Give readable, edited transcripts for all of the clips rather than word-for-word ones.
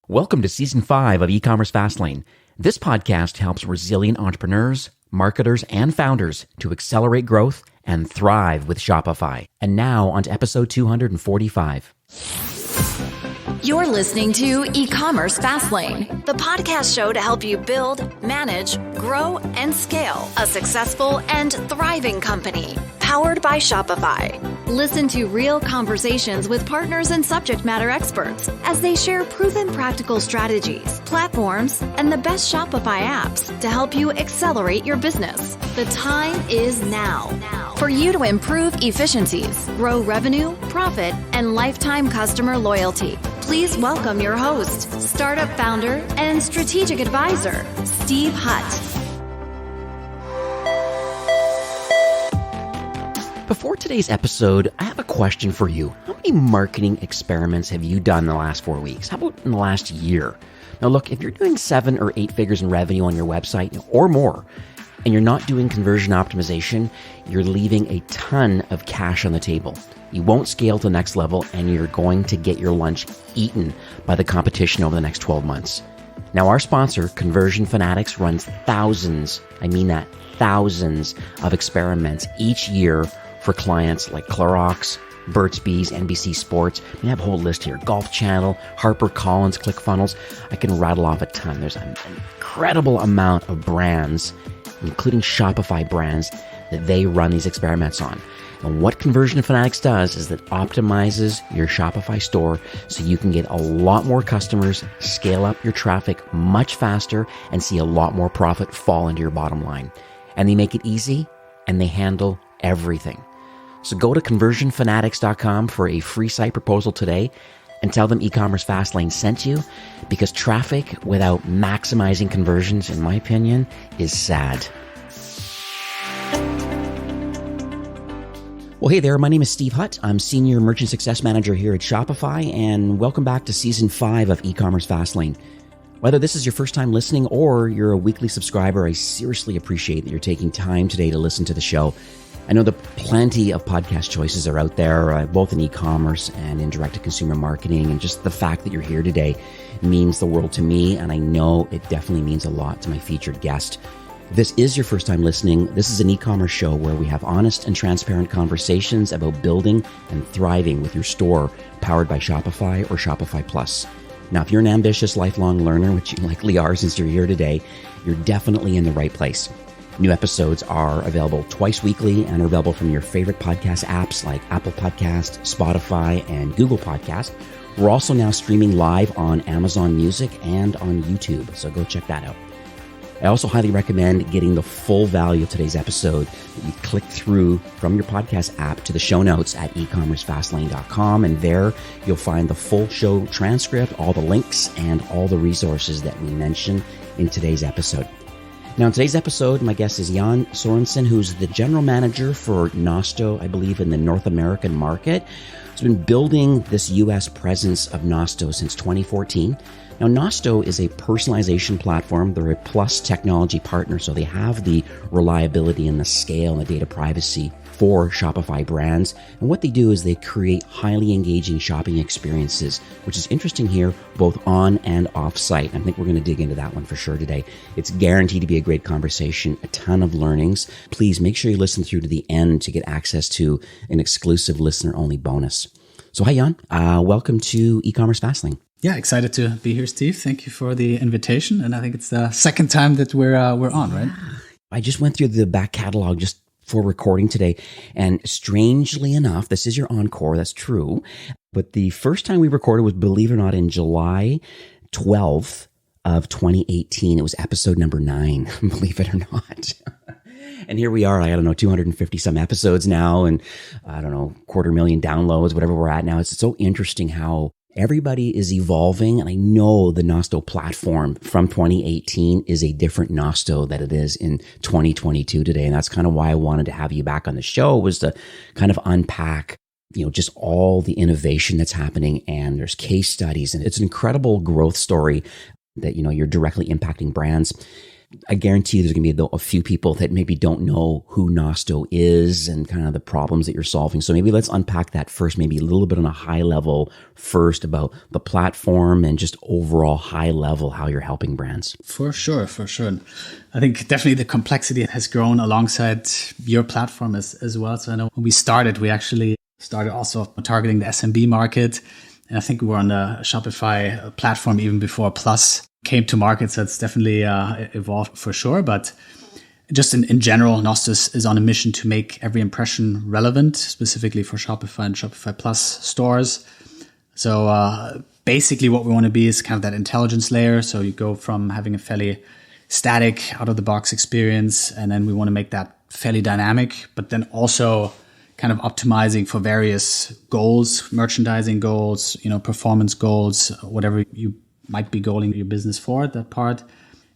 Welcome to Season 5 of E-commerce Fastlane. This podcast helps resilient entrepreneurs, marketers, and founders to accelerate growth and thrive with Shopify. And now on to episode 245. You're listening to E-commerce Fastlane, the podcast show to help you build, manage, grow, and scale a successful and thriving company, powered by Shopify. Listen to real conversations with partners and subject matter experts as they share proven practical strategies, platforms, and the best Shopify apps to help you accelerate your business. The time is now for you to improve efficiencies, grow revenue, profit, and lifetime customer loyalty. Please welcome your host, startup founder, and strategic advisor, Steve Hutt. Before today's episode, I have a question for you. How many marketing experiments have you done in the last 4 weeks? How about in the last year? Now look, if you're doing 7 or 8 figures in revenue on your website or more, and you're not doing conversion optimization, you're leaving a ton of cash on the table. You won't scale to the next level, and you're going to get your lunch eaten by the competition over the next 12 months. Now, our sponsor, ConversionFanatics, runs thousands of experiments each year for clients like Clorox, Burt's Bees, NBC Sports. We have a whole list here. Golf Channel, HarperCollins, ClickFunnels. I can rattle off a ton. There's an incredible amount of brands, including Shopify brands, that they run these experiments on. And what ConversionFanatics does is that optimizes your Shopify store so you can get a lot more customers, scale up your traffic much faster, and see a lot more profit fall into your bottom line. And they make it easy, and they handle everything. So go to ConversionFanatics.com for a free site proposal today and tell them E-commerce Fastlane sent you, because traffic without maximizing conversions, in my opinion, is sad. Well, hey there, my name is Steve Hutt. I'm Senior Merchant Success Manager here at Shopify, and welcome back to Season 5 of E-commerce Fastlane. Whether this is your first time listening or you're a weekly subscriber, I seriously appreciate that you're taking time today to listen to the show. I know that plenty of podcast choices are out there, both in e-commerce and in direct-to-consumer marketing, and just the fact that you're here today means the world to me, and I know it definitely means a lot to my featured guest. If this is your first time listening, this is an e-commerce show where we have honest and transparent conversations about building and thriving with your store powered by Shopify or Shopify Plus. Now, if you're an ambitious lifelong learner, which you likely are since you're here today, you're definitely in the right place. New episodes are available twice weekly and are available from your favorite podcast apps like Apple Podcast, Spotify, and Google Podcast. We're also now streaming live on Amazon Music and on YouTube, so go check that out. I also highly recommend getting the full value of today's episode. You click through from your podcast app to the show notes at ecommercefastlane.com, and there you'll find the full show transcript, all the links, and all the resources that we mention in today's episode. Now, in today's episode, my guest is Jan Sorensen, who's the general manager for Nosto, I believe, in the North American market. He's been building this U.S. presence of Nosto since 2014. Now, Nosto is a personalization platform. They're a Plus technology partner, so they have the reliability and the scale and the data privacy for Shopify brands. And what they do is they create highly engaging shopping experiences, which is interesting here, both on and off site. I think we're going to dig into that one for sure today. It's guaranteed to be a great conversation, a ton of learnings. Please make sure you listen through to the end to get access to an exclusive listener-only bonus. So hi, Jan. Welcome to E-commerce Fastlane. Yeah, excited to be here, Steve. Thank you for the invitation. And I think it's the second time that we're on, right? I just went through the back catalog just for recording today. And strangely enough, this is your encore. That's true. But the first time we recorded was, believe it or not, in July 12th of 2018. It was episode number 9, believe it or not. And here we are, 250 some episodes now, and 250,000 downloads, whatever we're at now. It's so interesting how everybody is evolving. And I know the Nosto platform from 2018 is a different Nosto than it is in 2022 today. And that's kind of why I wanted to have you back on the show, was to kind of unpack, just all the innovation that's happening. And there's case studies, and it's an incredible growth story that, you're directly impacting brands. I guarantee there's going to be a few people that maybe don't know who Nosto is and kind of the problems that you're solving. So maybe let's unpack that first, maybe a little bit on a high level first about the platform and just overall high level how you're helping brands. For sure. I think definitely the complexity has grown alongside your platform as well. So I know when we started, we actually started also targeting the SMB market. And I think we were on the Shopify platform even before Plus came to market. So it's definitely evolved for sure. But just in general, Nosto is on a mission to make every impression relevant, specifically for Shopify and Shopify Plus stores. So basically what we want to be is kind of that intelligence layer. So you go from having a fairly static out of the box experience, and then we want to make that fairly dynamic, but then also kind of optimizing for various goals, merchandising goals, performance goals, whatever you might be goaling your business for at that part.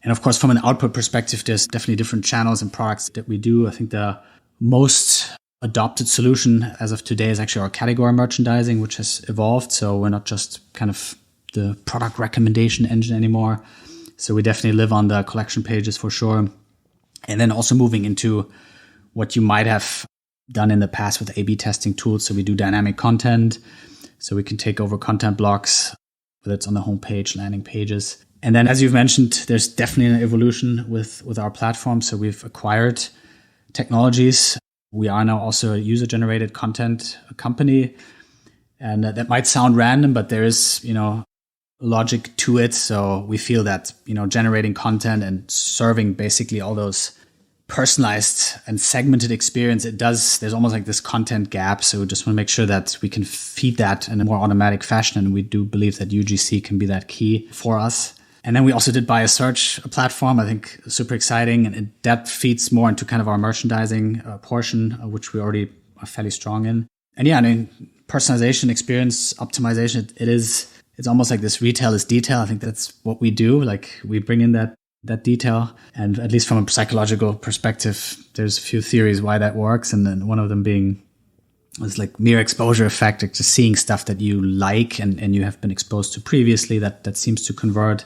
And of course, from an output perspective, there's definitely different channels and products that we do. I think the most adopted solution as of today is actually our category merchandising, which has evolved. So we're not just kind of the product recommendation engine anymore. So we definitely live on the collection pages for sure. And then also moving into what you might have done in the past with A/B testing tools. So we do dynamic content. So we can take over content blocks, whether it's on the homepage, landing pages. And then, as you've mentioned, there's definitely an evolution with our platform. So we've acquired technologies. We are now also a user-generated content company. And that might sound random, but there is, logic to it. So we feel that, generating content and serving basically all those personalized and segmented experience, there's almost like this content gap. So we just want to make sure that we can feed that in a more automatic fashion. And we do believe that UGC can be that key for us. And then we also did buy a search platform, I think super exciting. And that feeds more into kind of our merchandising portion, which we already are fairly strong in. And personalization, experience, optimization, it's almost like this retail is detail. I think that's what we do. Like we bring in that detail. And at least from a psychological perspective, there's a few theories why that works. And then one of them being is like mere exposure effect, like just seeing stuff that you like and you have been exposed to previously that seems to convert.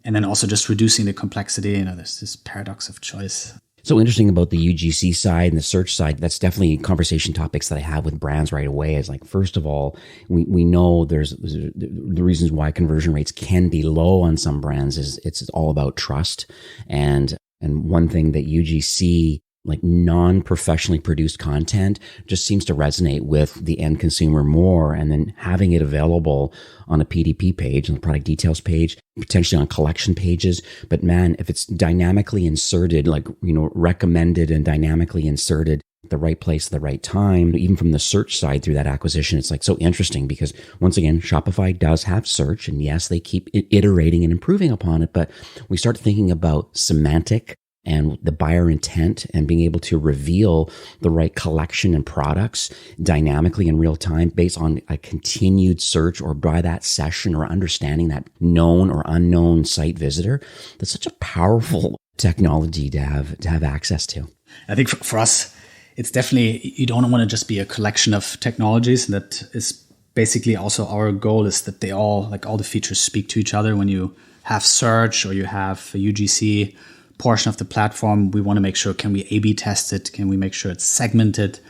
And then also just reducing the complexity. There's this paradox of choice. So interesting about the UGC side and the search side. That's definitely conversation topics that I have with brands right away. Is like, first of all, we know there's the reasons why conversion rates can be low on some brands is it's all about trust. And one thing that UGC, like non-professionally produced content, just seems to resonate with the end consumer more. And then having it available on a PDP page, on the product details page, potentially on collection pages. But man, if it's dynamically inserted, like, recommended and dynamically inserted at the right place at the right time, even from the search side through that acquisition, it's like so interesting because once again, Shopify does have search, and yes, they keep iterating and improving upon it. But we start thinking about semantic and the buyer intent and being able to reveal the right collection and products dynamically in real time based on a continued search or by that session or understanding that known or unknown site visitor. That's such a powerful technology to have access to. I think for us, it's definitely, you don't want to just be a collection of technologies. That is basically also our goal, is that they all the features speak to each other. When you have search or you have a UGC portion of the platform, we want to make sure, can we A/B test it? Can we make sure it's segmented?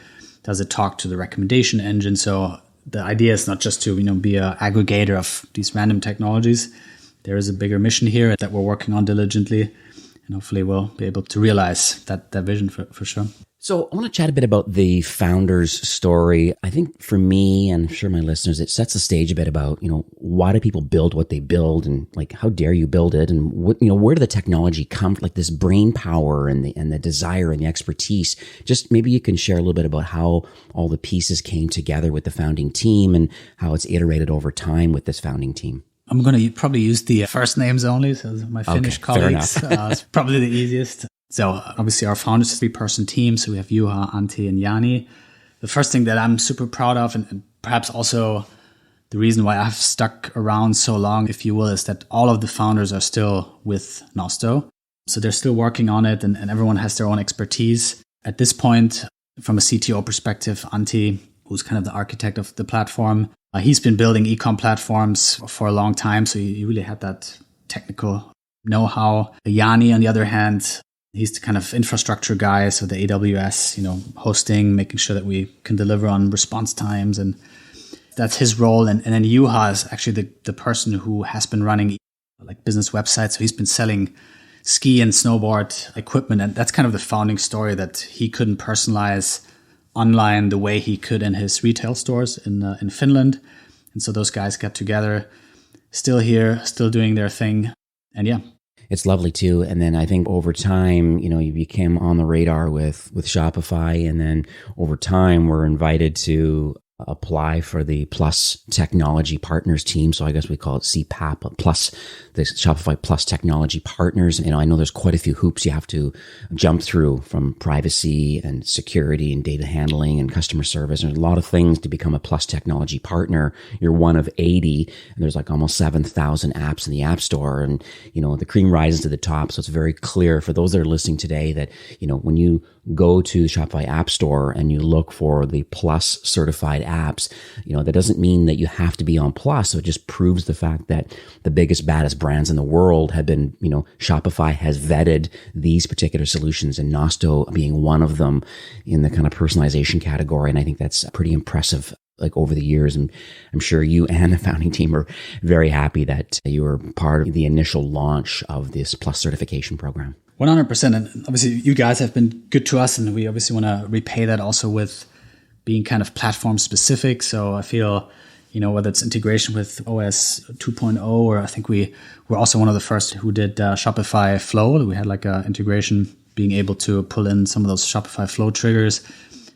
Does it talk to the recommendation engine? So the idea is not just to be an aggregator of these random technologies. There is a bigger mission here that we're working on diligently, and hopefully we'll be able to realize that vision for sure. So I want to chat a bit about the founder's story. I think for me, and I'm sure my listeners, it sets the stage a bit about, why do people build what they build, and like, how dare you build it? And what, where did the technology come from? Like this brain power and the desire and the expertise. Just maybe you can share a little bit about how all the pieces came together with the founding team and how it's iterated over time with this founding team. I'm going to probably use the first names only. So my Finnish colleagues, it's probably the easiest. So obviously our founders, 3-person team. So we have Juha, Antti, and Jani. The first thing that I'm super proud of, and perhaps also the reason why I've stuck around so long, if you will, is that all of the founders are still with Nosto. So they're still working on it, and everyone has their own expertise. At this point, from a CTO perspective, Antti, who's kind of the architect of the platform, he's been building e-com platforms for a long time. So he really had that technical know-how. Yanni, on the other hand, he's the kind of infrastructure guy. So the AWS, hosting, making sure that we can deliver on response times. And that's his role. And then Juha is actually the person who has been running like business websites. So he's been selling ski and snowboard equipment. And that's kind of the founding story, that he couldn't personalize online the way he could in his retail stores in Finland. And so those guys got together, still here, still doing their thing. And yeah. It's lovely too. And then I think over time, you became on the radar with Shopify. And then over time, we're invited to apply for the Plus Technology Partners team. So I guess we call it CPAP Plus, the Shopify Plus Technology Partners. And I know there's quite a few hoops you have to jump through, from privacy and security and data handling and customer service. There's a lot of things to become a Plus Technology Partner. You're one of 80, and there's like almost 7,000 apps in the App Store. And, the cream rises to the top. So it's very clear for those that are listening today that, when you go to the Shopify App Store and you look for the Plus certified apps, that doesn't mean that you have to be on Plus. So it just proves the fact that the biggest, baddest brands in the world have been, Shopify has vetted these particular solutions, and Nosto being one of them in the kind of personalization category. And I think that's pretty impressive, like over the years. And I'm sure you and the founding team are very happy that you were part of the initial launch of this Plus certification program. 100%. And obviously you guys have been good to us, and we obviously want to repay that also with being kind of platform specific. So I feel, whether it's integration with OS 2.0, or I think we were also one of the first who did Shopify Flow. We had like an integration, being able to pull in some of those Shopify Flow triggers.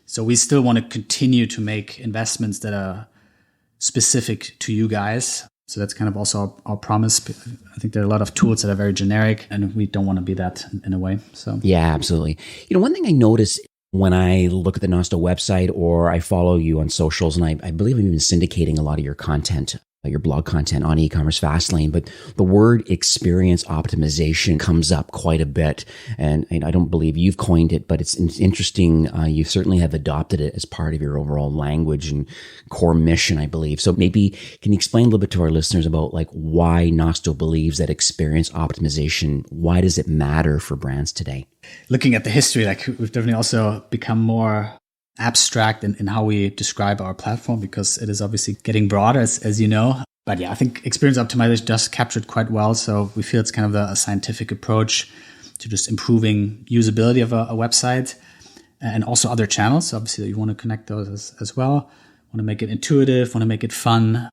So we still want to continue to make investments that are specific to you guys. So that's kind of also our promise. I think there are a lot of tools that are very generic, and we don't want to be that in a way. So yeah, absolutely. One thing I notice when I look at the Nosto website, or I follow you on socials, and I believe I'm even syndicating a lot of your content, your blog content on e-commerce Fastlane, but the word experience optimization comes up quite a bit. And I don't believe you've coined it, but it's interesting. You certainly have adopted it as part of your overall language and core mission, I believe. So maybe can you explain a little bit to our listeners about like why Nosto believes that experience optimization, why does it matter for brands today? Looking at the history, like we've definitely also become more abstract in how we describe our platform, because it is obviously getting broader, as you know. But yeah, I think experience optimization does capture it quite well. So we feel it's kind of a scientific approach to just improving usability of a website, and also other channels. So obviously you want to connect those as well. Want to make it intuitive, want to make it fun.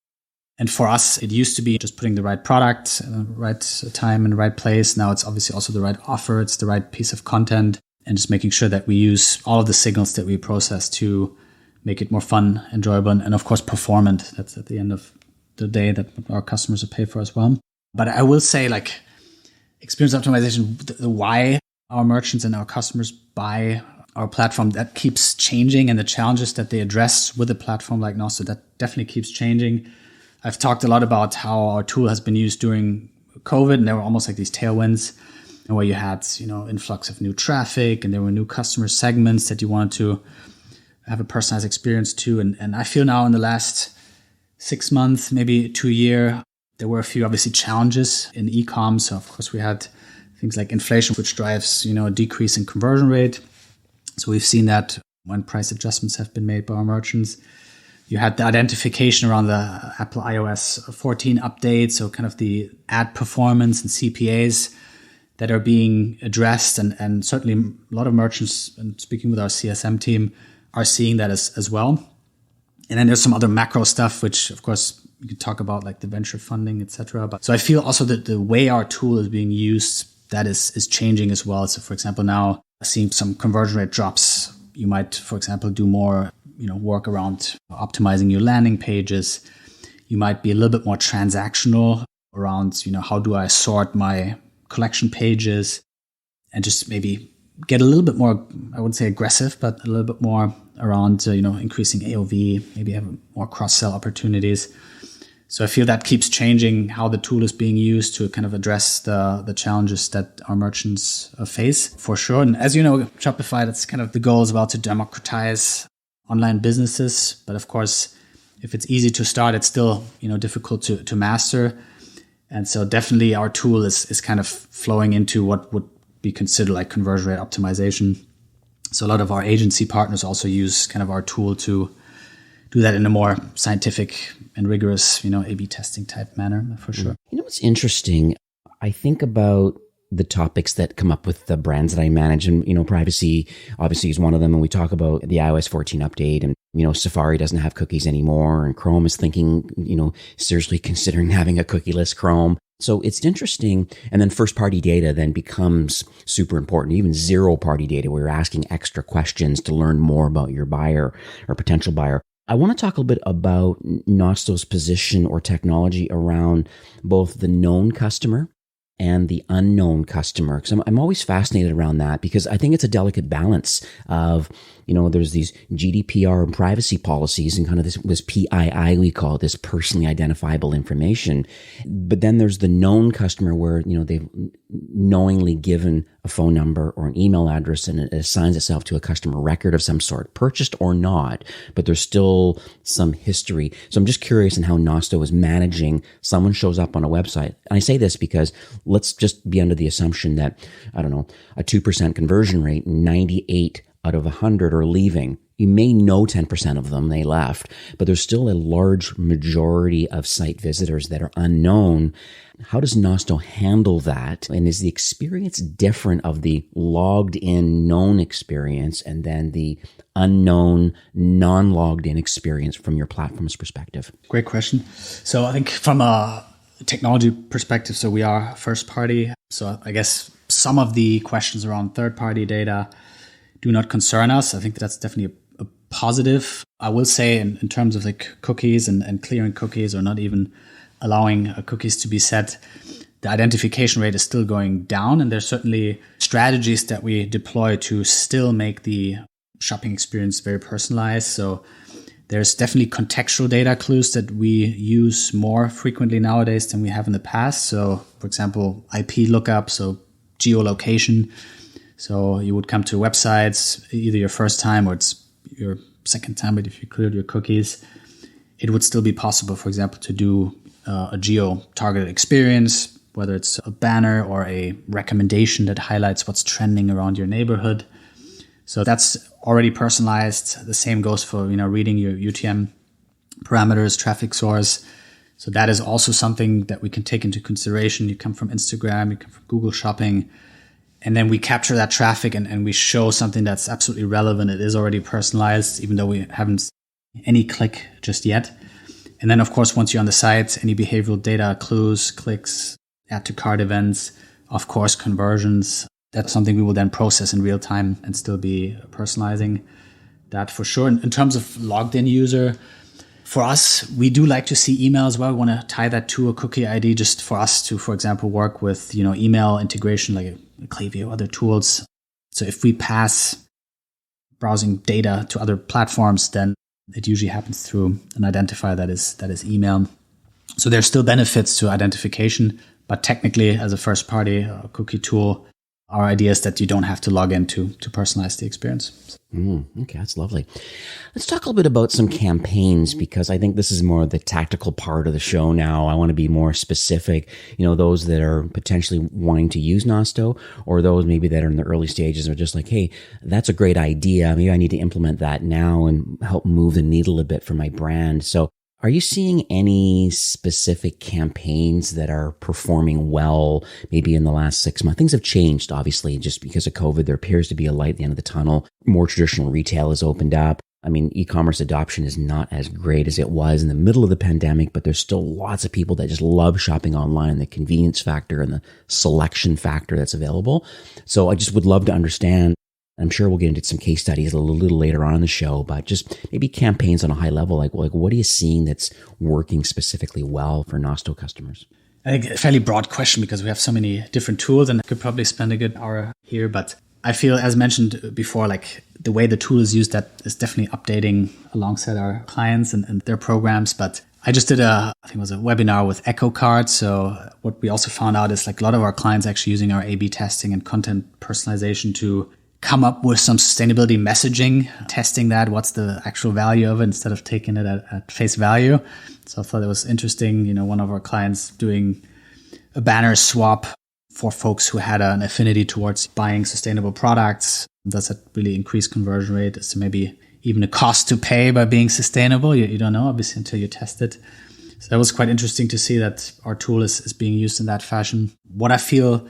And for us, it used to be just putting the right product, right time and the right place. Now it's obviously also the right offer. It's the right piece of content. And just making sure that we use all of the signals that we process to make it more fun, enjoyable, and of course, performant. That's at the end of the day that our customers will pay for as well. But I will say, like, experience optimization, the why our merchants and our customers buy our platform, that keeps changing. And the challenges that they address with a platform like Nosto, that definitely keeps changing. I've talked a lot about how our tool has been used during COVID, and there were almost like these tailwinds, and where you had, influx of new traffic, and there were new customer segments that you wanted to have a personalized experience to. And I feel now in the last 6 months, maybe 2 years, there were a few obviously challenges in e-com. So of course we had things like inflation, which drives, a decrease in conversion rate. So we've seen that when price adjustments have been made by our merchants. You had the identification around the Apple iOS 14 update. So kind of the ad performance and CPAs that are being addressed, and certainly a lot of merchants, and speaking with our CSM team, are seeing that as well. And then there's some other macro stuff, which of course you could talk about, like the venture funding, etc. But so I feel also that the way our tool is being used, that is changing as well. So for example, now seeing some conversion rate drops, you might, for example, do more, work around optimizing your landing pages. You might be a little bit more transactional around, how do I sort my collection pages, and just maybe get a little bit more, I wouldn't say aggressive, but a little bit more around, increasing AOV, maybe have more cross-sell opportunities. So I feel that keeps changing how the tool is being used to kind of address the challenges that our merchants face, for sure. And as you know, Shopify, that's kind of the goal as well, to democratize online businesses. But of course, if it's easy to start, it's still, difficult to master. And so definitely our tool is kind of flowing into what would be considered like conversion rate optimization. So a lot of our agency partners also use kind of our tool to do that in a more scientific and rigorous, A/B testing type manner, for sure. What's interesting? I think about the topics that come up with the brands that I manage, and privacy obviously is one of them. And we talk about the iOS 14 update, and Safari doesn't have cookies anymore, and Chrome is thinking, seriously considering having a cookieless Chrome. So it's interesting. And then first party data then becomes super important, even zero party data, where you're asking extra questions to learn more about your buyer or potential buyer. I want to talk a little bit about Nosto's position or technology around both the known customer and the unknown customer. Because I'm always fascinated around that, because I think it's a delicate balance of, there's these GDPR and privacy policies and kind of this PII, we call it, this personally identifiable information. But then there's the known customer where, they've knowingly given a phone number or an email address, and it assigns itself to a customer record of some sort, purchased or not, but there's still some history. So I'm just curious in how Nosto is managing someone shows up on a website. And I say this because let's just be under the assumption that, a 2% conversion rate, 98 out of 100 are leaving. You may know 10% of them, they left, but there's still a large majority of site visitors that are unknown. How does Nosto handle that? And is the experience different of the logged in known experience and then the unknown non-logged in experience from your platform's perspective? Great question. So I think from a technology perspective, so we are first party. So I guess some of the questions around third party data do not concern us. I think that's definitely a positive. I will say in terms of like cookies and clearing cookies, or not even allowing cookies to be set, the identification rate is still going down. And there's certainly strategies that we deploy to still make the shopping experience very personalized. So there's definitely contextual data clues that we use more frequently nowadays than we have in the past. So for example, IP lookup, so geolocation. So you would come to websites, either your first time or it's your second time, but if you cleared your cookies, it would still be possible, for example, to do a geo-targeted experience, whether it's a banner or a recommendation that highlights what's trending around your neighborhood. So that's already personalized. The same goes for, reading your UTM parameters, traffic source. So that is also something that we can take into consideration. You come from Instagram, you come from Google Shopping, and then we capture that traffic and we show something that's absolutely relevant. It is already personalized, even though we haven't any click just yet. And then, of course, once you're on the site, any behavioral data, clues, clicks, add to cart events, of course, conversions. That's something we will then process in real time and still be personalizing that for sure. In terms of logged in user, for us, we do like to see email as well. We want to tie that to a cookie ID just for us to, for example, work with, email integration like Klaviyo, other tools. So if we pass browsing data to other platforms, then it usually happens through an identifier that is email. So there's still benefits to identification, but technically as a first party cookie tool, our idea is that you don't have to log in to personalize the experience. Okay, that's lovely. Let's talk a little bit about some campaigns, because I think this is more the tactical part of the show now. I want to be more specific, those that are potentially wanting to use Nosto, or those maybe that are in the early stages are just like, hey, that's a great idea. Maybe I need to implement that now and help move the needle a bit for my brand. So are you seeing any specific campaigns that are performing well, maybe in the last 6 months? Things have changed, obviously, just because of COVID. There appears to be a light at the end of the tunnel. More traditional retail has opened up. I mean, e-commerce adoption is not as great as it was in the middle of the pandemic, but there's still lots of people that just love shopping online, the convenience factor and the selection factor that's available. So I just would love to understand. I'm sure we'll get into some case studies a little later on in the show, but just maybe campaigns on a high level, like what are you seeing that's working specifically well for Nosto customers? I think a fairly broad question because we have so many different tools and I could probably spend a good hour here, but I feel, as mentioned before, like the way the tool is used, that is definitely updating alongside our clients and their programs. But I just did I think it was a webinar with Echo Card. So what we also found out is like a lot of our clients actually using our A/B testing and content personalization to come up with some sustainability messaging, testing that, what's the actual value of it instead of taking it at face value. So I thought it was interesting, one of our clients doing a banner swap for folks who had an affinity towards buying sustainable products. Does that really increase conversion rate? Is there maybe even a cost to pay by being sustainable? You don't know, obviously, until you test it. So that was quite interesting to see that our tool is being used in that fashion. What I feel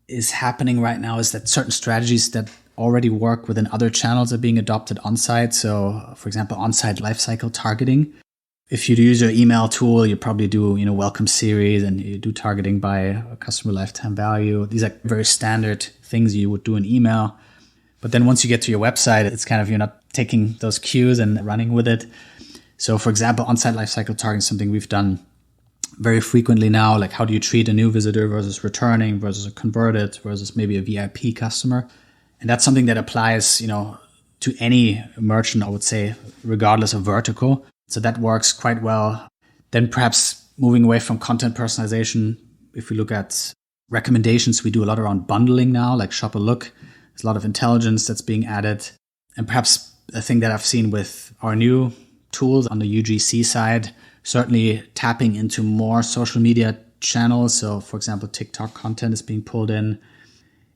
is happening right now is that certain strategies that already work within other channels are being adopted on-site. So, for example, on-site lifecycle targeting. If you use your email tool, you probably do, welcome series, and you do targeting by customer lifetime value. These are very standard things you would do in email. But then once you get to your website, it's kind of, you're not taking those cues and running with it. So for example, on-site lifecycle targeting is something we've done very frequently now. Like, how do you treat a new visitor versus returning versus a converted versus maybe a VIP customer? And that's something that applies, to any merchant, I would say, regardless of vertical. So that works quite well. Then perhaps moving away from content personalization, if we look at recommendations, we do a lot around bundling now, like Shop a Look. There's a lot of intelligence that's being added. And perhaps a thing that I've seen with our new tools on the UGC side, certainly tapping into more social media channels. So for example, TikTok content is being pulled in,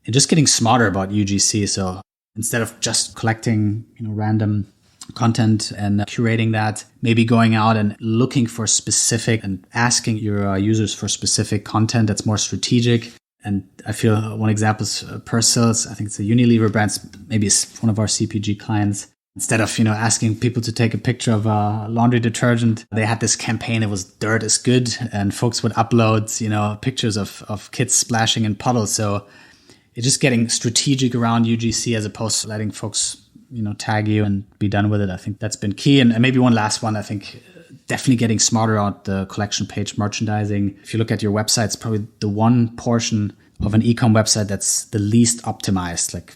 and just getting smarter about UGC. So instead of just collecting, random content and curating that, maybe going out and looking for specific and asking your users for specific content that's more strategic. And I feel one example is Persil's. I think it's a Unilever brand. Maybe it's one of our CPG clients. Instead of, asking people to take a picture of a laundry detergent, they had this campaign. It was dirt is good. And folks would upload, pictures of kids splashing in puddles. So it's just getting strategic around UGC as opposed to letting folks, tag you and be done with it. I think that's been key. And maybe one last one, I think definitely getting smarter on the collection page merchandising. If you look at your website, it's probably the one portion of an e-com website that's the least optimized. Like,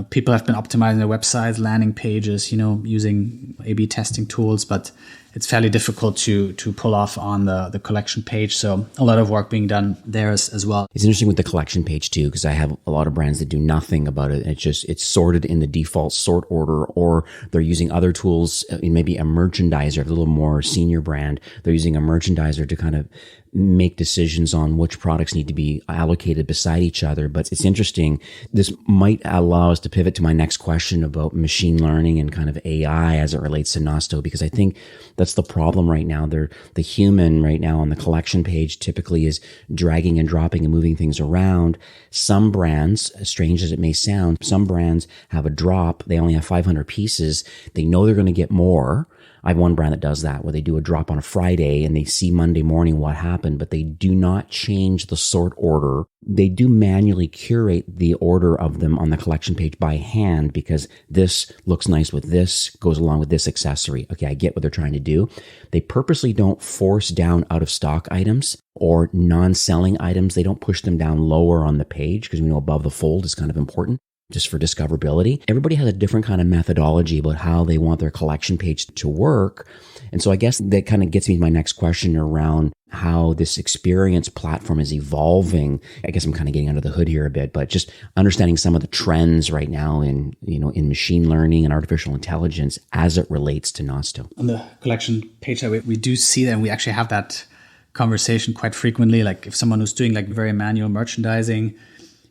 people have been optimizing their websites, landing pages, using A/B testing tools, but it's fairly difficult to pull off on the collection page. So a lot of work being done there as well. It's interesting with the collection page too, because I have a lot of brands that do nothing about it. It's sorted in the default sort order, or they're using other tools, maybe a merchandiser, a little more senior brand. They're using a merchandiser to kind of make decisions on which products need to be allocated beside each other. But it's interesting. This might allow us to pivot to my next question about machine learning and kind of AI as it relates to Nosto, because I think that's the problem right now. The human right now on the collection page typically is dragging and dropping and moving things around. Some brands, as strange as it may sound, some brands have a drop. They only have 500 pieces. They know they're going to get more. I have one brand that does that, where they do a drop on a Friday and they see Monday morning what happened, but they do not change the sort order. They do manually curate the order of them on the collection page by hand, because this looks nice with this, goes along with this accessory. Okay, I get what they're trying to do. They purposely don't force down out of stock items or non-selling items. They don't push them down lower on the page, because we know above the fold is kind of important, just for discoverability. Everybody has a different kind of methodology about how they want their collection page to work. And so I guess that kind of gets me to my next question around how this experience platform is evolving. I guess I'm kind of getting under the hood here a bit, but just understanding some of the trends right now in machine learning and artificial intelligence as it relates to Nosto. On the collection page, we do see that, and we actually have that conversation quite frequently. Like, if someone who's doing like very manual merchandising,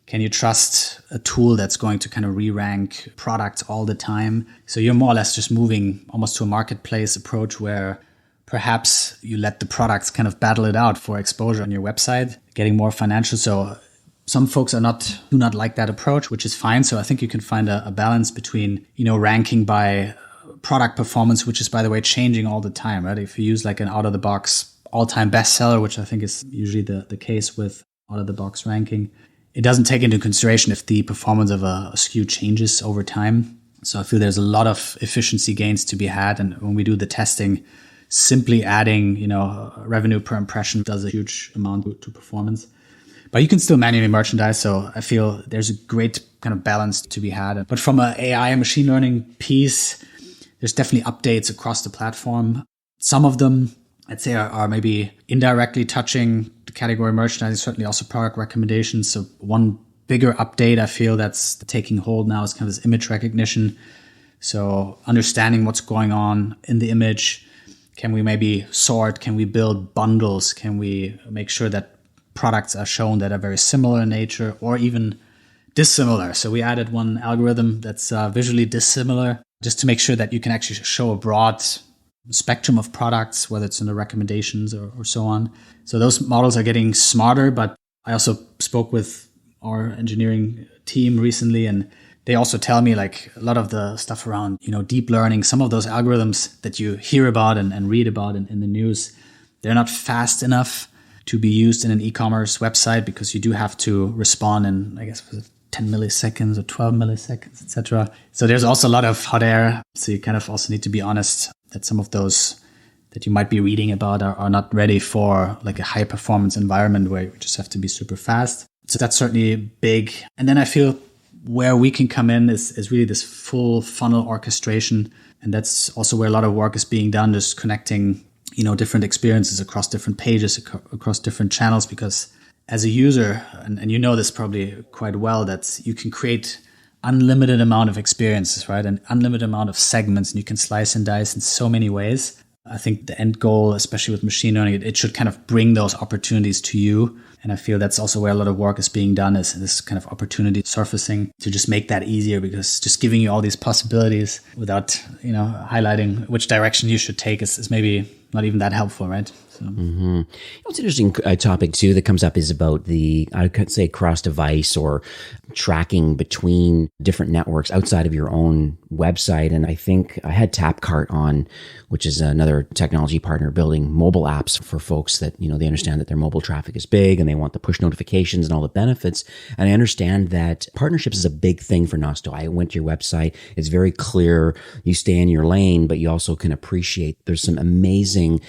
can you trust a tool that's going to kind of re-rank products all the time? So you're more or less just moving almost to a marketplace approach, where perhaps you let the products kind of battle it out for exposure on your website, getting more financial. So some folks do not like that approach, which is fine. So I think you can find a balance between, ranking by product performance, which is, by the way, changing all the time, right? If you use like an out-of-the-box all-time bestseller, which I think is usually the case with out-of-the-box ranking, it doesn't take into consideration if the performance of a SKU changes over time. So I feel there's a lot of efficiency gains to be had. And when we do the testing, simply adding, revenue per impression does a huge amount to performance. But you can still manually merchandise. So I feel there's a great kind of balance to be had. But from an AI and machine learning piece, there's definitely updates across the platform. Some of them, I'd say, are maybe indirectly touching the category merchandising, certainly also product recommendations. So one bigger update I feel that's taking hold now is kind of this image recognition. So understanding what's going on in the image. Can we maybe sort? Can we build bundles? Can we make sure that products are shown that are very similar in nature or even dissimilar. So we added one algorithm that's visually dissimilar just to make sure that you can actually show a broad spectrum of products, whether it's in the recommendations or so on. So those models are getting smarter, but I also spoke with our engineering team recently, and they also tell me like a lot of the stuff around, deep learning, some of those algorithms that you hear about and read about in the news, they're not fast enough to be used in an e-commerce website because you do have to respond in, I guess, 10 milliseconds or 12 milliseconds, etc. So there's also a lot of hot air. So you kind of also need to be honest that some of those that you might be reading about are not ready for like a high performance environment where you just have to be super fast. So that's certainly big. And then I feel where we can come in is really this full funnel orchestration. And that's also where a lot of work is being done, just connecting different experiences across different pages, across different channels, because as a user, and you know this probably quite well, that you can create unlimited amount of experiences, right? An unlimited amount of segments, and you can slice and dice in so many ways. I think the end goal, especially with machine learning, it should kind of bring those opportunities to you. And I feel that's also where a lot of work is being done, is this kind of opportunity surfacing to just make that easier, because just giving you all these possibilities without, highlighting which direction you should take is maybe not even that helpful, right? So. Mm-hmm. What's an interesting topic too that comes up is about the, I could say, cross-device or tracking between different networks outside of your own website. And I think I had Tapcart on, which is another technology partner building mobile apps for folks that, they understand that their mobile traffic is big and they want the push notifications and all the benefits. And I understand that partnerships is a big thing for Nosto. I went to your website. It's very clear. You stay in your lane, but you also can appreciate there's some amazing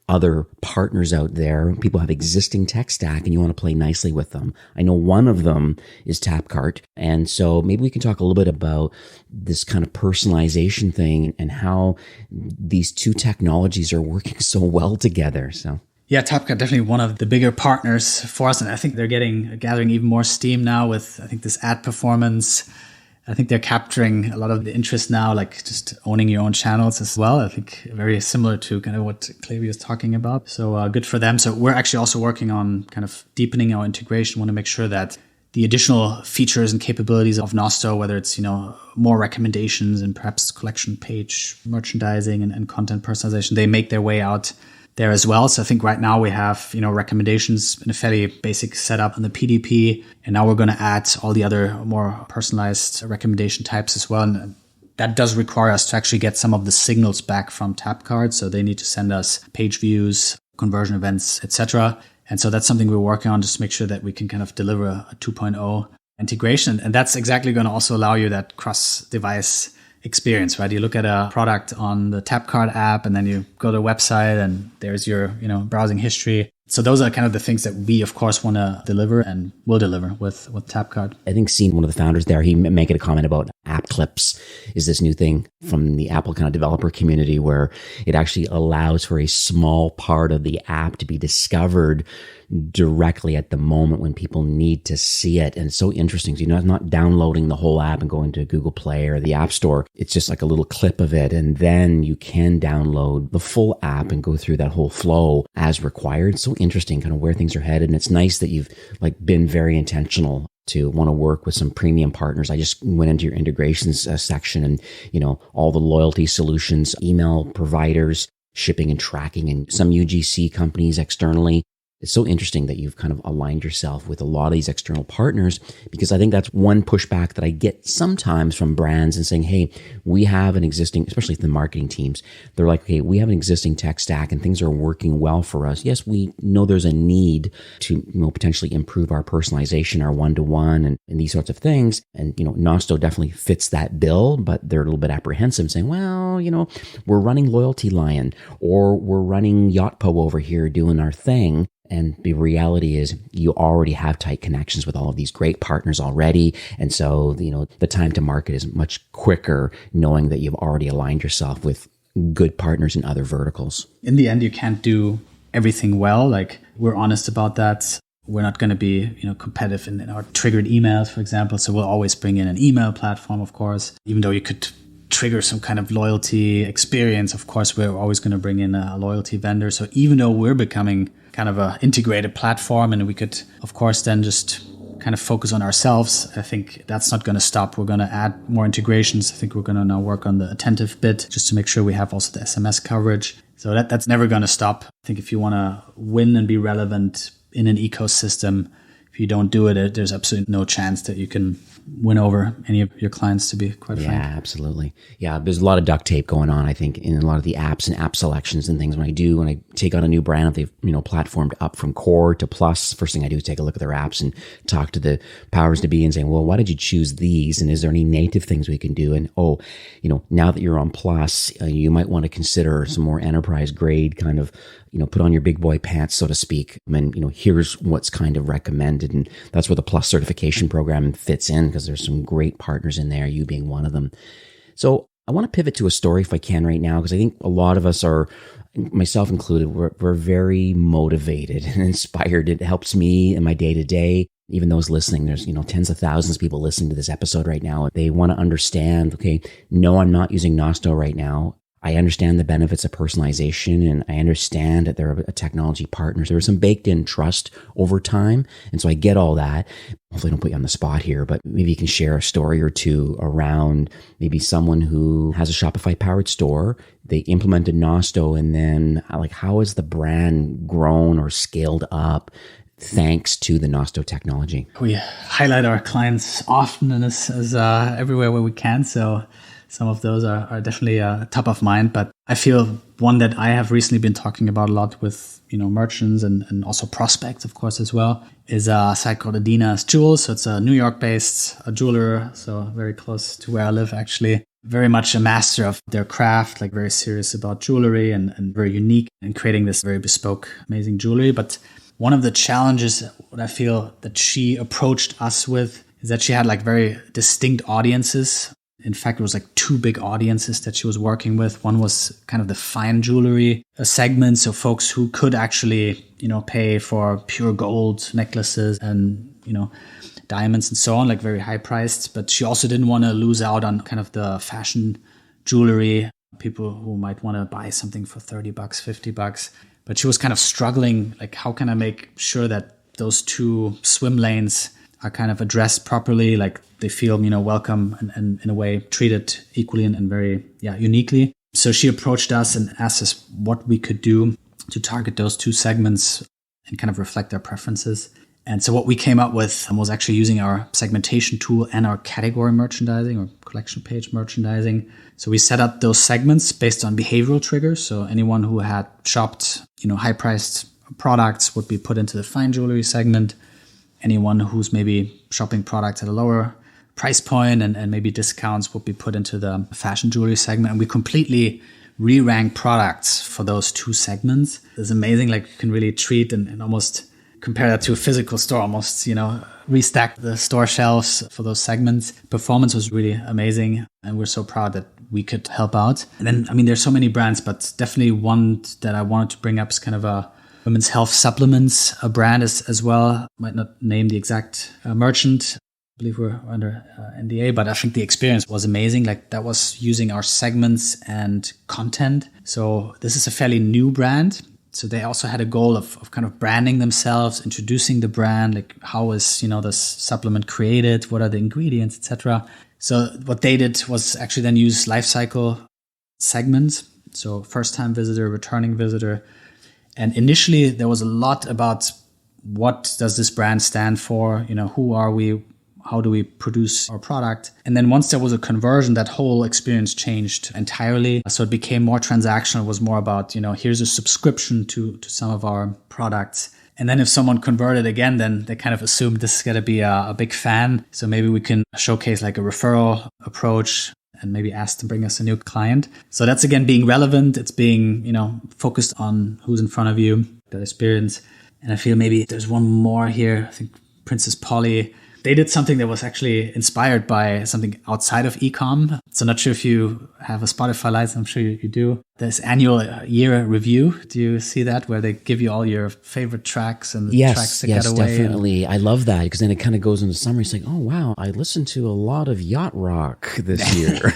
other partners out there. People have existing tech stack and you want to play nicely with them. I know one of them is Tapcart. And so maybe we can talk a little bit about this kind of personalization thing and how these two technologies are working so well together. So. Yeah, Tapcart definitely one of the bigger partners for us. And I think they're gathering even more steam now with, I think, this ad performance. I think they're capturing a lot of the interest now, like just owning your own channels as well. I think very similar to kind of what Klavi was talking about. So good for them. So we're actually also working on kind of deepening our integration. We want to make sure that the additional features and capabilities of Nosto, whether it's, more recommendations and perhaps collection page merchandising and content personalization, they make their way out there as well. So I think right now we have, recommendations in a fairly basic setup on the PDP. And now we're going to add all the other more personalized recommendation types as well. And that does require us to actually get some of the signals back from Tapcart. So they need to send us page views, conversion events, etc. And so that's something we're working on, just to make sure that we can kind of deliver a 2.0 integration. And that's exactly going to also allow you that cross-device experience, right? You look at a product on the Tapcart app and then you go to a website and there's your, browsing history. So those are kind of the things that we, of course, want to deliver and will deliver with Tapcart. I think seeing one of the founders there, he making a comment about app clips is this new thing from the Apple kind of developer community where it actually allows for a small part of the app to be discovered directly at the moment when people need to see it. And it's so interesting. So, not downloading the whole app and going to Google Play or the App Store. It's just like a little clip of it. And then you can download the full app and go through that whole flow as required. So interesting kind of where things are headed. And it's nice that you've been very intentional to want to work with some premium partners. I just went into your integrations section and, all the loyalty solutions, email providers, shipping and tracking, and some UGC companies externally. It's so interesting that you've kind of aligned yourself with a lot of these external partners, because I think that's one pushback that I get sometimes from brands and saying, hey, we have an existing, especially the marketing teams, they're like, okay, we have an existing tech stack and things are working well for us. Yes, we know there's a need to potentially improve our personalization, our one-to-one and these sorts of things. And, Nosto definitely fits that bill, but they're a little bit apprehensive saying, well, we're running Loyalty Lion or we're running Yotpo over here doing our thing. And the reality is you already have tight connections with all of these great partners already. And so, the time to market is much quicker knowing that you've already aligned yourself with good partners in other verticals. In the end, you can't do everything well. Like, we're honest about that. We're not going to be, competitive in our triggered emails, for example. So we'll always bring in an email platform, of course, even though you could trigger some kind of loyalty experience. Of course, we're always going to bring in a loyalty vendor. So even though we're becoming kind of a integrated platform, and we could, of course, then just kind of focus on ourselves. I think that's not going to stop. We're going to add more integrations. I think we're going to now work on the attentive bit just to make sure we have also the SMS coverage. So that's never going to stop. I think if you want to win and be relevant in an ecosystem, if you don't do it, there's absolutely no chance that you can win over any of your clients, to be quite frank. Yeah, absolutely. Yeah, there's a lot of duct tape going on, I think, in a lot of the apps and app selections and things. When I take on a new brand, if they've, platformed up from core to plus, first thing I do is take a look at their apps and talk to the powers to be and saying, well, why did you choose these? And is there any native things we can do? And, now that you're on plus, you might want to consider some more enterprise grade kind of, put on your big boy pants, so to speak. And, here's what's kind of recommended. And that's where the plus certification program fits in, because there's some great partners in there, you being one of them. So I want to pivot to a story if I can right now, because I think a lot of us are, myself included, we're very motivated and inspired. It helps me in my day to day. Even those listening, there's, tens of thousands of people listening to this episode right now. They want to understand, okay, no, I'm not using Nosto right now. I understand the benefits of personalization, and I understand that they're a technology partner. So there's some baked in trust over time. And so I get all that. Hopefully I don't put you on the spot here, but maybe you can share a story or two around maybe someone who has a Shopify powered store. They implemented Nosto, and then how has the brand grown or scaled up thanks to the Nosto technology? We highlight our clients often and as everywhere where we can. So some of those are definitely top of mind, but I feel one that I have recently been talking about a lot with, merchants and also prospects, of course, as well, is a site called Adina's Jewels. So it's a New York-based jeweler, so very close to where I live, actually. Very much a master of their craft, very serious about jewelry and very unique in creating this very bespoke, amazing jewelry. But one of the challenges, what I feel that she approached us with, is that she had very distinct audiences. In fact, it was two big audiences that she was working with. One was kind of the fine jewelry segment. So folks who could actually, pay for pure gold necklaces and, diamonds and so on, very high priced. But she also didn't want to lose out on kind of the fashion jewelry, people who might want to buy something for $30, $50. But she was kind of struggling, how can I make sure that those two swim lanes are kind of addressed properly, they feel, welcome and in a way treated equally and very, uniquely. So she approached us and asked us what we could do to target those two segments and kind of reflect their preferences. And so what we came up with was actually using our segmentation tool and our category merchandising or collection page merchandising. So we set up those segments based on behavioral triggers. So anyone who had shopped, high-priced products would be put into the fine jewelry segment. Anyone who's maybe shopping products at a lower price point and maybe discounts would be put into the fashion jewelry segment. And we completely re-rank products for those two segments. It's amazing. You can really treat and almost compare that to a physical store, almost, restack the store shelves for those segments. Performance was really amazing. And we're so proud that we could help out. And then, there's so many brands, but definitely one that I wanted to bring up is kind of a women's health supplements brand as well. Might not name the exact merchant. I believe we're under NDA, but I think the experience was amazing. That was using our segments and content. So this is a fairly new brand. So they also had a goal of kind of branding themselves, introducing the brand, how is, this supplement created? What are the ingredients, etc. So what they did was actually then use life cycle segments. So first time visitor, returning visitor. And initially there was a lot about what does this brand stand for? Who are we? How do we produce our product? And then once there was a conversion, that whole experience changed entirely. So it became more transactional. It was more about, here's a subscription to some of our products. And then if someone converted again, then they kind of assumed this is going to be a big fan. So maybe we can showcase a referral approach and maybe ask to bring us a new client. So that's again being relevant. It's being, focused on who's in front of you, the experience. And I feel maybe there's one more here. I think Princess Polly, they did something that was actually inspired by something outside of e-com. So not sure if you have a Spotify license. I'm sure you do. There's annual year review. Do you see that where they give you all your favorite tracks and the tracks that get away? Yes, definitely. I love that because then it kind of goes into summary. It's oh, wow, I listened to a lot of yacht rock this year.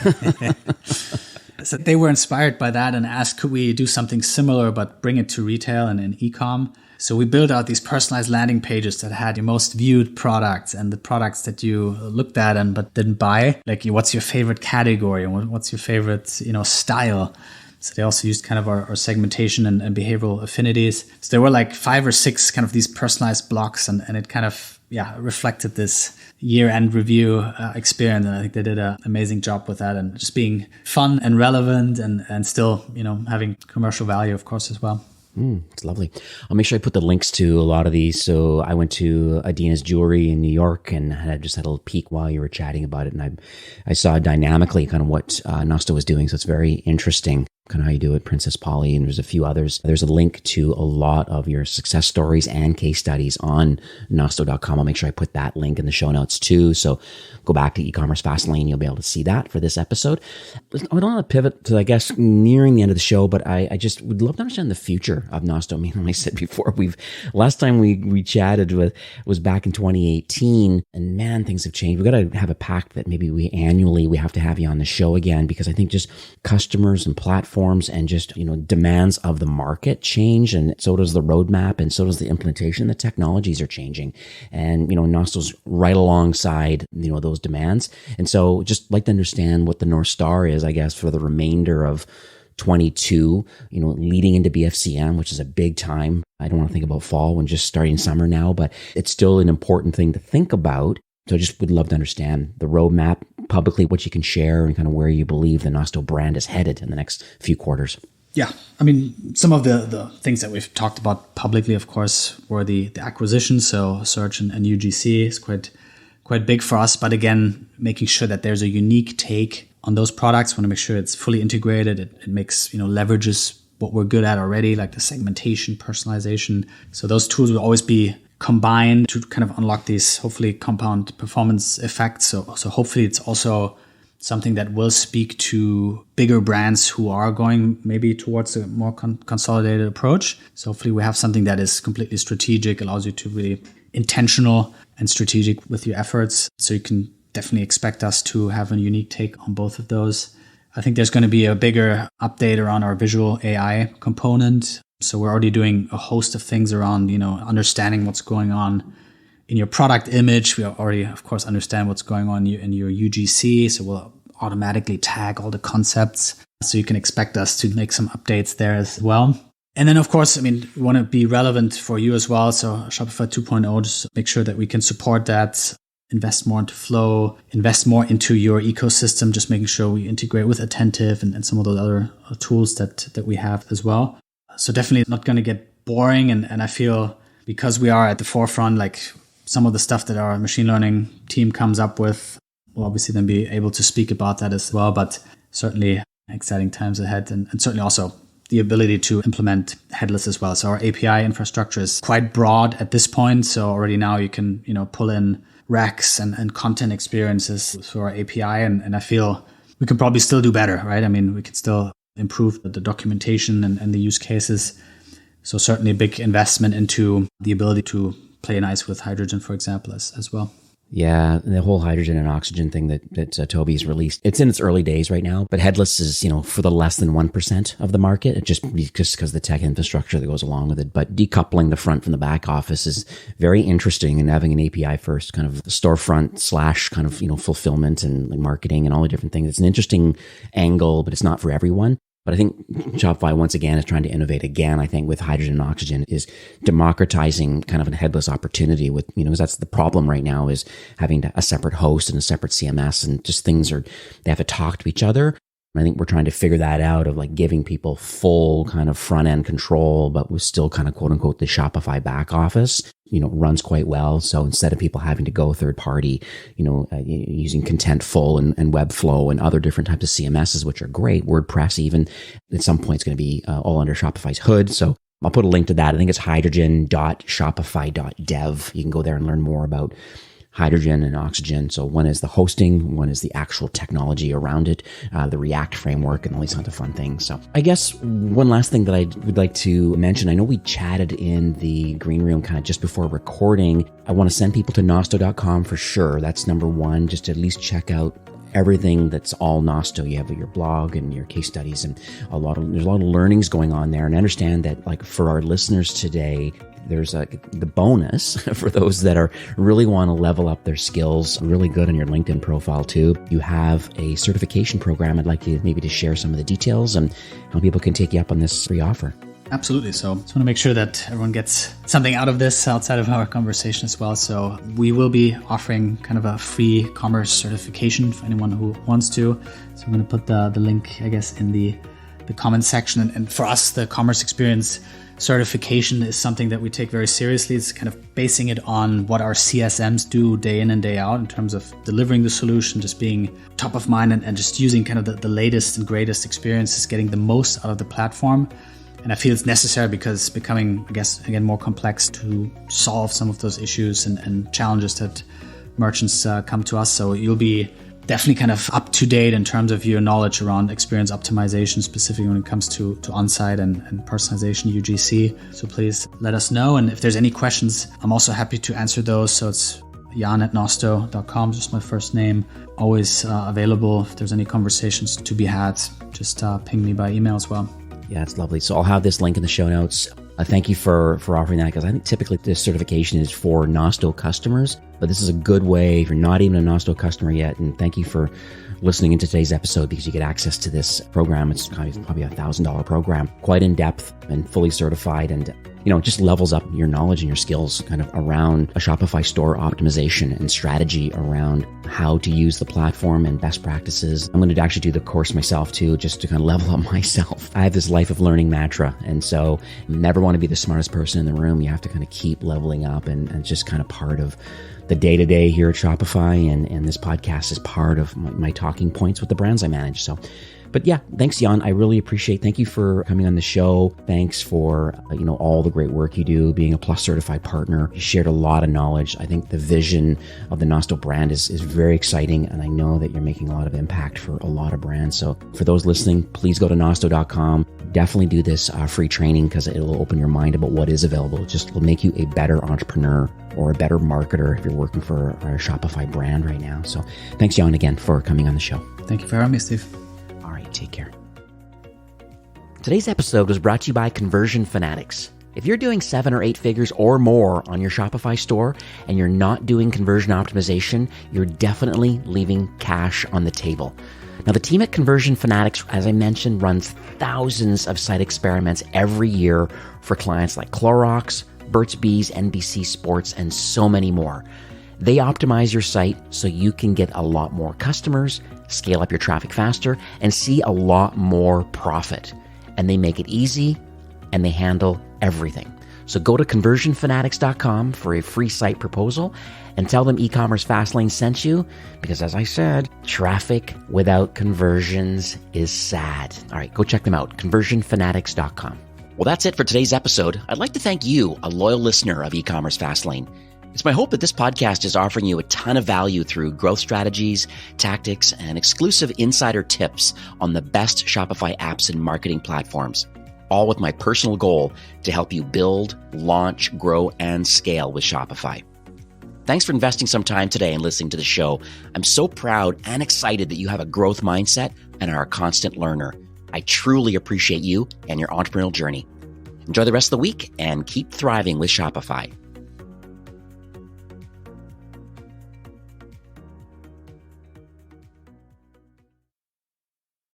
So they were inspired by that and asked, could we do something similar but bring it to retail and in e-com? So we built out these personalized landing pages that had your most viewed products and the products that you looked at and but didn't buy. Like, what's your favorite category and what's your favorite, style? So they also used kind of our segmentation and behavioral affinities. So there were like 5 or 6 kind of these personalized blocks, and it kind of reflected this year-end review experience. And I think they did an amazing job with that, and just being fun and relevant and still, having commercial value, of course, as well. It's lovely. I'll make sure I put the links to a lot of these. So I went to Adina's Jewelry in New York and just had a little peek while you were chatting about it. And I saw dynamically kind of what Nosto was doing. So it's very interesting, kind of how you do it, Princess Polly, and there's a few others. There's a link to a lot of your success stories and case studies on Nosto.com. I'll make sure I put that link in the show notes too. So go back to e-commerce Fastlane. You'll be able to see that for this episode. I don't want to pivot to, I guess, nearing the end of the show, but I just would love to understand the future of Nosto. I mean, like I said before, last time we chatted was back in 2018, and man, things have changed. We've got to have a pact that maybe we have to have you on the show again, because I think just customers and platforms and just, demands of the market change. And so does the roadmap, and so does the implementation. The technologies are changing, and, Nosto's right alongside, those demands. And so just like to understand what the North Star is, I guess, for the remainder of 22, leading into BFCM, which is a big time. I don't want to think about fall when just starting summer now, but it's still an important thing to think about. So I just would love to understand the roadmap publicly, what you can share, and kind of where you believe the Nosto brand is headed in the next few quarters. Yeah. I mean, some of the things that we've talked about publicly, of course, were the acquisitions. So Search and UGC is quite big for us. But again, making sure that there's a unique take on those products. Want to make sure it's fully integrated. It makes, leverages what we're good at already, like the segmentation, personalization. So those tools will always be combined to kind of unlock these hopefully compound performance effects. So hopefully it's also something that will speak to bigger brands who are going maybe towards a more consolidated approach. So hopefully we have something that is completely strategic, allows you to really intentional and strategic with your efforts. So you can definitely expect us to have a unique take on both of those. I think there's going to be a bigger update around our visual AI component. So we're already doing a host of things around, understanding what's going on in your product image. We already, of course, understand what's going on in your UGC. So we'll automatically tag all the concepts. So you can expect us to make some updates there as well. And then, of course, we want to be relevant for you as well. So Shopify 2.0, just make sure that we can support that. Invest more into Flow, invest more into your ecosystem, just making sure we integrate with Attentive and some of those other tools that we have as well. So definitely not going to get boring. And I feel because we are at the forefront, like some of the stuff that our machine learning team comes up with, we'll obviously then be able to speak about that as well. But certainly exciting times ahead, and certainly also the ability to implement headless as well. So our API infrastructure is quite broad at this point. So already now you can, pull in racks and content experiences through our API. And I feel we can probably still do better, right? We could still improve the documentation and the use cases. So certainly a big investment into the ability to play nice with hydrogen, for example, as well. Yeah, the whole hydrogen and oxygen thing that Toby's released, it's in its early days right now, but headless is, for the less than 1% of the market, it just because the tech infrastructure that goes along with it. But decoupling the front from the back office is very interesting, and having an API first kind of storefront / kind of, fulfillment and marketing and all the different things. It's an interesting angle, but it's not for everyone. But I think Shopify, once again, is trying to innovate again, I think, with hydrogen and oxygen, is democratizing kind of a headless opportunity with, because that's the problem right now, is having a separate host and a separate CMS, and just things they have to talk to each other. And I think we're trying to figure that out, of like giving people full kind of front end control, but with still kind of quote unquote the Shopify back office, runs quite well. So instead of people having to go third party, using Contentful and Webflow and other different types of CMSs, which are great, WordPress even at some point is going to be all under Shopify's hood. So I'll put a link to that. I think it's hydrogen.shopify.dev. You can go there and learn more about hydrogen and oxygen. So one is the hosting, one is the actual technology around it, the React framework, and all these kinds of fun things. So I guess one last thing that I would like to mention, I know we chatted in the green room kind of just before recording. I want to send people to nosto.com for sure. That's number one, just to at least check out everything that's all Nosto. You have your blog and your case studies, and there's a lot of learnings going on there. And I understand that, like, for our listeners today, there's the bonus for those that are really want to level up their skills, really good on your LinkedIn profile too. You have a certification program. I'd like you maybe to share some of the details and how people can take you up on this free offer. Absolutely. So just want to make sure that everyone gets something out of this outside of our conversation as well. So we will be offering kind of a free commerce certification for anyone who wants to. So I'm going to put the link, I guess, in the comment section. And for us, the commerce experience certification is something that we take very seriously. It's kind of basing it on what our CSMs do day in and day out in terms of delivering the solution, just being top of mind and just using kind of the latest and greatest experiences, getting the most out of the platform. And I feel it's necessary because it's becoming, I guess, again, more complex to solve some of those issues and challenges that merchants come to us. So you'll be definitely kind of up to date in terms of your knowledge around experience optimization, specifically when it comes to on-site and personalization UGC. So please let us know. And if there's any questions, I'm also happy to answer those. So it's jan@nosto.com, just my first name. Always available. If there's any conversations to be had, just ping me by email as well. Yeah, it's lovely. So I'll have this link in the show notes. Thank you for offering that, because I think typically this certification is for Nosto customers, but this is a good way if you're not even a Nosto customer yet. And thank you for listening into today's episode, because you get access to this program. It's probably a $1,000 program, quite in depth and fully certified, and it just levels up your knowledge and your skills kind of around a Shopify store optimization and strategy around how to use the platform and best practices. I'm going to actually do the course myself too, just to kind of level up myself. I have this life of learning mantra, and so never want to be the smartest person in the room. You have to kind of keep leveling up, and it's just kind of part of the day-to-day here at Shopify, and this podcast is part of my talking points with the brands I manage. But yeah, thanks, Jan. I really appreciate. Thank you for coming on the show. Thanks for all the great work you do, being a Plus certified partner. You shared a lot of knowledge. I think the vision of the Nosto brand is very exciting, and I know that you're making a lot of impact for a lot of brands. So for those listening, please go to nosto.com. Definitely do this free training, because it'll open your mind about what is available. It'll make you a better entrepreneur or a better marketer if you're working for a Shopify brand right now. So thanks, Jan, again for coming on the show. Thank you for having me, Steve. All right, take care. Today's episode was brought to you by ConversionFanatics. If you're doing 7 or 8 figures or more on your Shopify store and you're not doing conversion optimization, you're definitely leaving cash on the table. Now, the team at ConversionFanatics, as I mentioned, runs thousands of site experiments every year for clients like Clorox, Burt's Bees, NBC Sports, and so many more. They optimize your site so you can get a lot more customers, scale up your traffic faster, and see a lot more profit. And they make it easy, and they handle everything. So go to ConversionFanatics.com for a free site proposal and tell them E-commerce Fastlane sent you, because as I said, traffic without conversions is sad. All right, go check them out, ConversionFanatics.com. Well, that's it for today's episode. I'd like to thank you, a loyal listener of E-commerce Fastlane. It's my hope that this podcast is offering you a ton of value through growth strategies, tactics, and exclusive insider tips on the best Shopify apps and marketing platforms, all with my personal goal to help you build, launch, grow, and scale with Shopify. Thanks for investing some time today and listening to the show. I'm so proud and excited that you have a growth mindset and are a constant learner. I truly appreciate you and your entrepreneurial journey. Enjoy the rest of the week and keep thriving with Shopify.